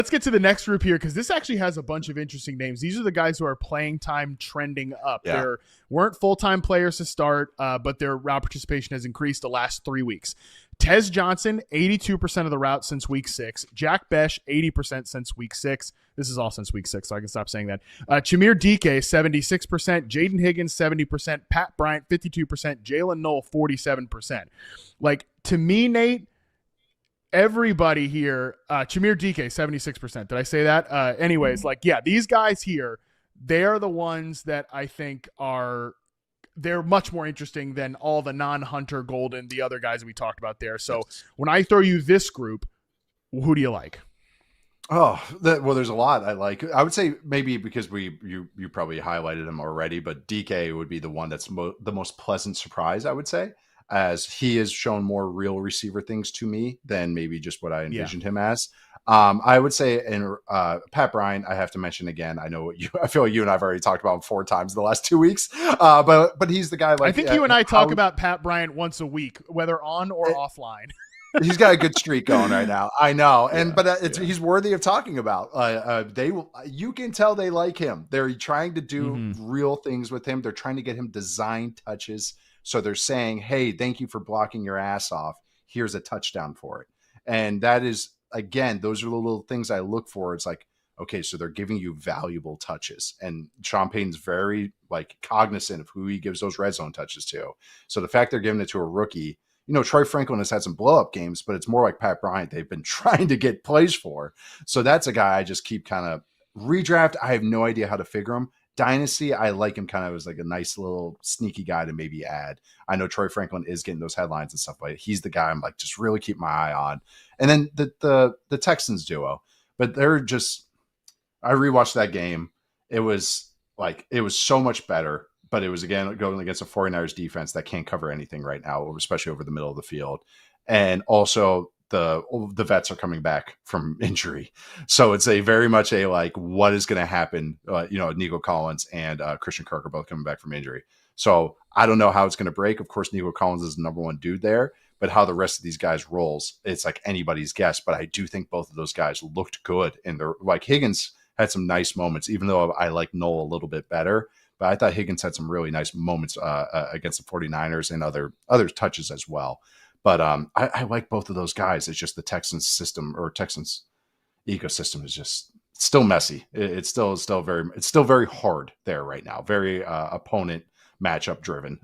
Let's get to the next group here because this actually has a bunch of interesting names. These are the guys who are playing time trending up. Yeah. They weren't full-time players to start, but their route participation has increased the last 3 weeks. Tez Johnson, 82% of the route since week 6. Jack Besh, 80% since week 6. This is all since week 6, so I can stop saying that. Chamir DK, 76%. Jaden Higgins, 70%. Pat Bryant, 52%. Jaylen Null, 47%. Like, to me, Nate, everybody here, Chamir DK, 76%. Did I say that? Anyways, these guys here, they are the ones that I think they're much more interesting than all the non-Hunter, Golden, the other guys that we talked about there. So when I throw you this group, who do you like? Oh, well, there's a lot I like. I would say maybe because you probably highlighted him already, but DK would be the one that's the most pleasant surprise, I would say, as he has shown more real receiver things to me than maybe just what I envisioned him as. I would say in Pat Bryant, I have to mention again. I know I feel like you and I've already talked about him 4 times in the last 2 weeks. But he's the guy. I think you and I talk about Pat Bryant once a week, whether on or offline. He's got a good streak going right now. I know. He's worthy of talking about. You can tell they like him. They're trying to do real things with him. They're trying to get him design touches. So they're saying, hey, thank you for blocking your ass off. Here's a touchdown for it. And that is, again, those are the little things I look for. It's like, okay, so they're giving you valuable touches. And Sean Payton's very cognizant of who he gives those red zone touches to. So the fact they're giving it to a rookie, Troy Franklin has had some blow-up games, but it's more like Pat Bryant they've been trying to get plays for. So that's a guy I just keep kind of redraft. I have no idea how to figure him. Dynasty, I like him kind of as like a nice little sneaky guy to maybe add. I know Troy Franklin is getting those headlines and stuff, but he's the guy I'm like, just really keep my eye on. And then the Texans duo, but they're just, I rewatched that game. It was so much better. But it was, again, going against a 49ers defense that can't cover anything right now, especially over the middle of the field. And also the vets are coming back from injury. So it's very much what is going to happen? Nico Collins and Christian Kirk are both coming back from injury. So I don't know how it's going to break. Of course, Nico Collins is the number one dude there, but how the rest of these guys rolls, it's like anybody's guess. But I do think both of those guys looked good. And they're Higgins had some nice moments, even though I like Null a little bit better. But I thought Higgins had some really nice moments against the 49ers and other touches as well. But I like both of those guys. It's just the Texans system or Texans ecosystem is just still messy. It's still very hard there right now. Very opponent matchup driven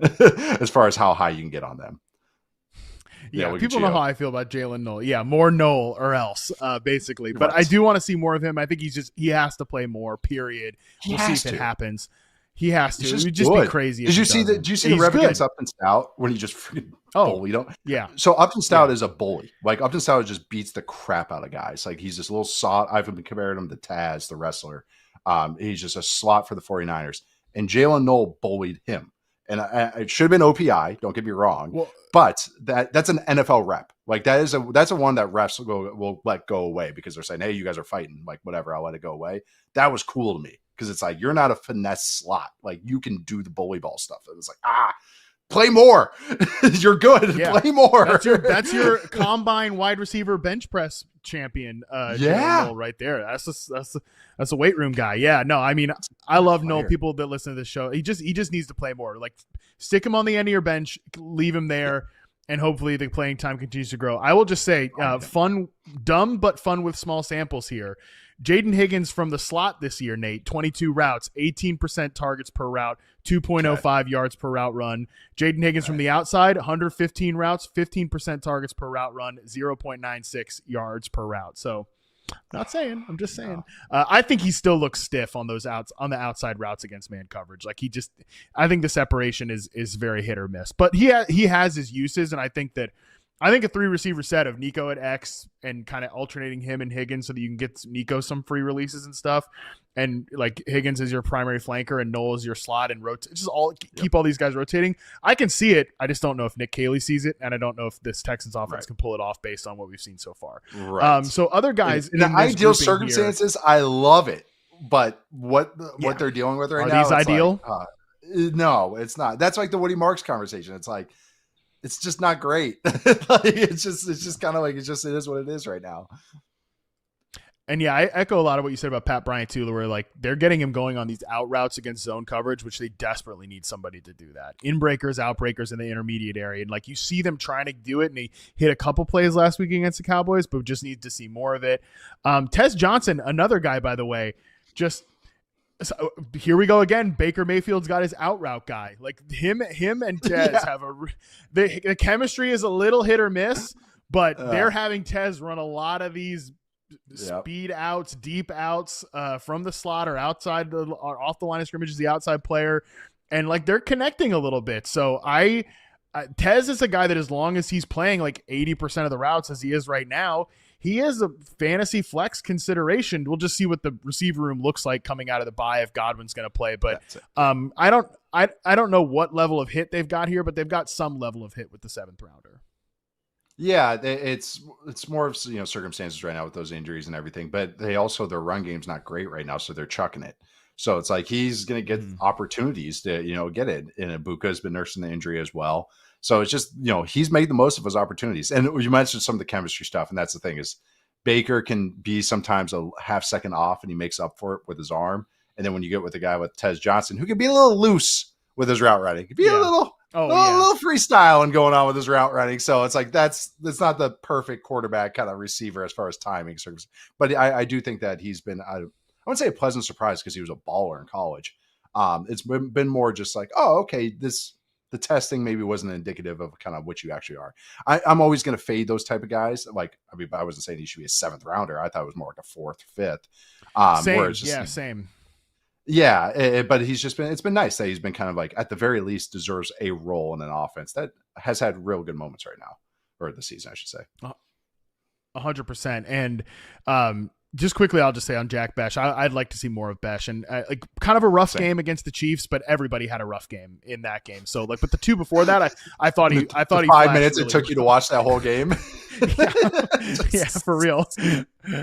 as far as how high you can get on them. Yeah, people know how I feel about Jaylen Null. Yeah, more Null or else, basically. But I do want to see more of him. I think he has to play more, period. We'll see if it happens. He has to. It would just be crazy. Did you see the rep against Upton Stout when he just freaking bullied him? Yeah. So Upton Stout is a bully. Upton Stout just beats the crap out of guys. He's this little slot. I've been comparing him to Taz, the wrestler. He's just a slot for the 49ers. And Jaylen Null bullied him. And it should have been OPI. Don't get me wrong. But that's an NFL rep. That's a one that refs will let go away because they're saying, hey, you guys are fighting. Whatever, I'll let it go away. That was cool to me. Because it's you're not a finesse slot. You can do the bully ball stuff. And it's play more. You're good. Yeah. Play more. That's your combine wide receiver bench press champion. Null right there. That's a weight room guy. Yeah. No, I mean, I love Null. People that listen to this show, he just needs to play more. Stick him on the end of your bench, leave him there, and hopefully the playing time continues to grow. I will just say, dumb but fun with small samples here. Jaden Higgins from the slot this year, Nate, 22 routes, 18% targets per route, 2.05 yards per route run. Jaden Higgins from the outside, 115 routes, 15% targets per route run, 0.96 yards per route. So not saying, I'm just saying. I think he still looks stiff on the outside routes against man coverage. I think the separation is very hit or miss, but he has his uses. And I think a 3-receiver set of Nico at X and kind of alternating him and Higgins so that you can get Nico some free releases and stuff. And Higgins is your primary flanker and Null is your slot and keep all these guys rotating. I can see it. I just don't know if Nick Caley sees it. And I don't know if this Texans offense can pull it off based on what we've seen so far. Right. So other guys in the ideal circumstances, I love it. But what they're dealing with right now. Are these ideal? No, it's not. That's the Woody Marks conversation. It's it's just not great. It's just kind of it is what it is right now. And yeah, I echo a lot of what you said about Pat Bryant too, where like they're getting him going on these out routes against zone coverage, which they desperately need somebody to do that. In breakers, out breakers in the intermediate area. And like you see them trying to do it, and he hit a couple plays last week against the Cowboys, but just need to see more of it. Tez Johnson, another guy, by the way, just so here we go again. Baker Mayfield's got his out route guy. Like him and Tez have the chemistry is a little hit or miss, but they're having Tez run a lot of these speed outs, deep outs from the slot or outside or off the line of scrimmage as the outside player, and like they're connecting a little bit. So Tez is a guy that as long as he's playing like 80% of the routes as he is right now, he is a fantasy flex consideration. We'll just see what the receiver room looks like coming out of the bye if Godwin's going to play. But I don't know what level of hit they've got here, but they've got some level of hit with the 7th rounder. Yeah, it's more of circumstances right now with those injuries and everything, but their run game's not great right now, so they're chucking it. So it's like he's going to get opportunities to get it. And Ibuka's been nursing the injury as well, so it's just he's made the most of his opportunities. And you mentioned some of the chemistry stuff, and that's the thing is Baker can be sometimes a half second off, and he makes up for it with his arm. And then when you get with a guy with Tez Johnson, who can be a little loose with his route running, be a little freestyle and going on with his route running. So it's like that's not the perfect quarterback kind of receiver as far as timing. But I do think that he's been, I wouldn't say a pleasant surprise because he was a baller in college. It's been more just like, oh, okay, the testing maybe wasn't indicative of kind of what you actually are. I'm always going to fade those type of guys. Like, I mean, I wasn't saying he should be a 7th rounder. I thought it was more like a 4th, 5th. Same. Yeah, but it's been nice that he's been kind of like, at the very least, deserves a role in an offense that has had real good moments right now, or this season, I should say. 100%. And just quickly, I'll just say on Jack Besh, I'd like to see more of Besh, and like kind of a rough game against the Chiefs, but everybody had a rough game in that game. So like, but the two before that, I thought he 5 minutes really it took you to watch that whole game. yeah, for real.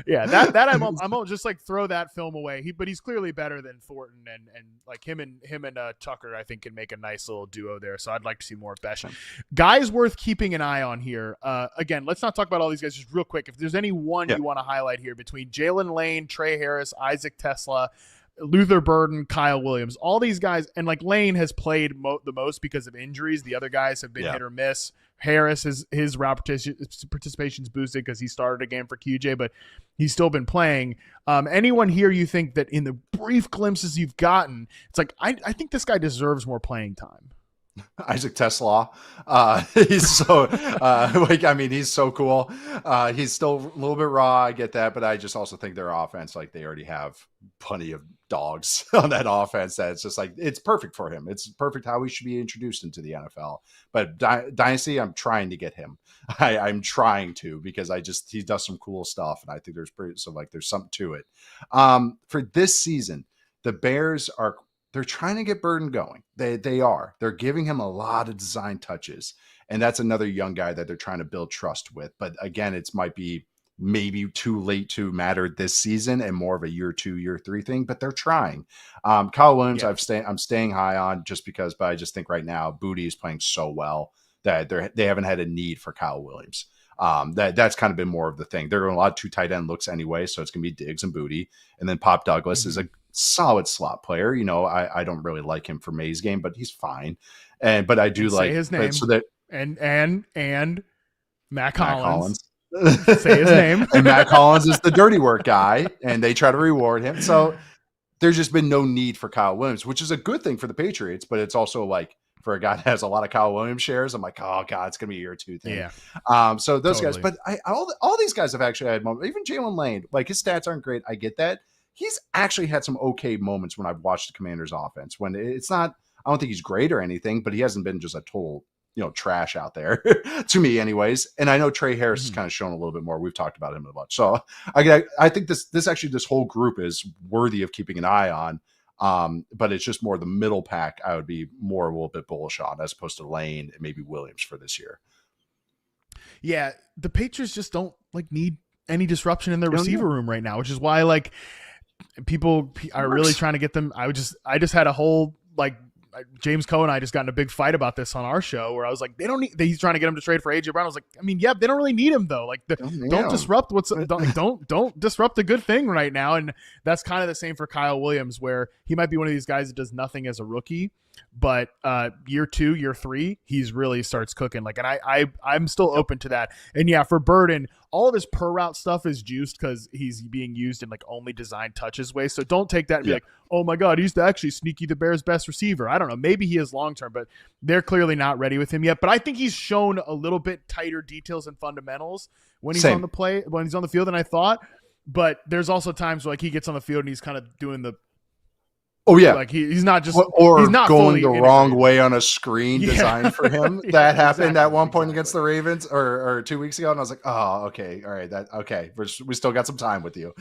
Yeah, that I'm just like throw that film away. But he's clearly better than Thornton, and like him and Tucker, I think can make a nice little duo there. So I'd like to see more of Besh. Guys worth keeping an eye on here. Again, let's not talk about all these guys just real quick. If there's any one you want to highlight here between Jaylen Lane, Trey Harris, Isaac Tesla, Luther Burden, Kyle Williams, all these guys, and like Lane has played the most because of injuries. The other guys have been hit or miss. Harris, his route participation's boosted because he started a game for QJ, but he's still been playing. Anyone here you think that in the brief glimpses you've gotten, it's like, I think this guy deserves more playing time? Isaac Tesla. He's so he's so cool. He's still a little bit raw. I get that, but I just also think their offense, like they already have plenty of dogs on that offense that it's just like, it's perfect for him. It's perfect how he should be introduced into the NFL. But Dynasty, I'm trying to get him. I'm trying to, because he does some cool stuff, and I think there's something to it. For this season, the Bears they're trying to get Burden going. They're giving him a lot of design touches. And that's another young guy that they're trying to build trust with. But again, it might be maybe too late to matter this season and more of a year 2, year 3 thing, but they're trying. Kyle Williams, I'm staying high on just because, but I just think right now Booty is playing so well that they haven't had a need for Kyle Williams. That's kind of been more of the thing. They're doing a lot of 2 tight end looks anyway. So it's going to be Diggs and Booty. And then Pop Douglas is a solid slot player. I don't really like him for May's game, but he's fine. But I do like his name. So that and Matt Collins. Say his name. And Matt Collins is the dirty work guy, and they try to reward him. So there's just been no need for Kyle Williams, which is a good thing for the Patriots, but it's also like, for a guy that has a lot of Kyle Williams shares, I'm like, oh God, it's gonna be a year 2 thing. Yeah. So those guys, but all these guys have actually had moments. Even Jaylen Lane, like his stats aren't great. I get that. He's actually had some okay moments when I've watched the Commanders offense, when it's not, I don't think he's great or anything, but he hasn't been just a total, trash out there to me anyways. And I know Trey Harris has kind of shown a little bit more. We've talked about him a bunch. So I think this whole group is worthy of keeping an eye on. But it's just more the middle pack I would be a little bit bullish on, as opposed to Lane and maybe Williams for this year. Yeah, the Patriots just don't need any disruption in their receiver room right now, which is why people are really trying to get them. I just had a whole James Coe and I just got in a big fight about this on our show where I was like, they don't need. He's trying to get him to trade for AJ Brown. I was like, I mean, yeah, they don't really need him though. Like, don't disrupt don't disrupt a good thing right now. And that's kind of the same for Kyle Williams, where he might be one of these guys that does nothing as a rookie, but year 2, year 3, he's really starts cooking. Like, and I'm still open to that. And yeah, for Burden, all of his per route stuff is juiced because he's being used in like only designed touches way. So don't take that and be like, oh my God, he's actually sneaky the Bears' best receiver. I don't know. Maybe he is long term, but they're clearly not ready with him yet. But I think he's shown a little bit tighter details and fundamentals when he's on the field than I thought. But there's also times where like he gets on the field and he's kind of doing the like he's not just he's not going the wrong way on a screen designed for him. That happened at one point against the Ravens or 2 weeks ago, and I was like, oh, okay, all right, we still got some time with you.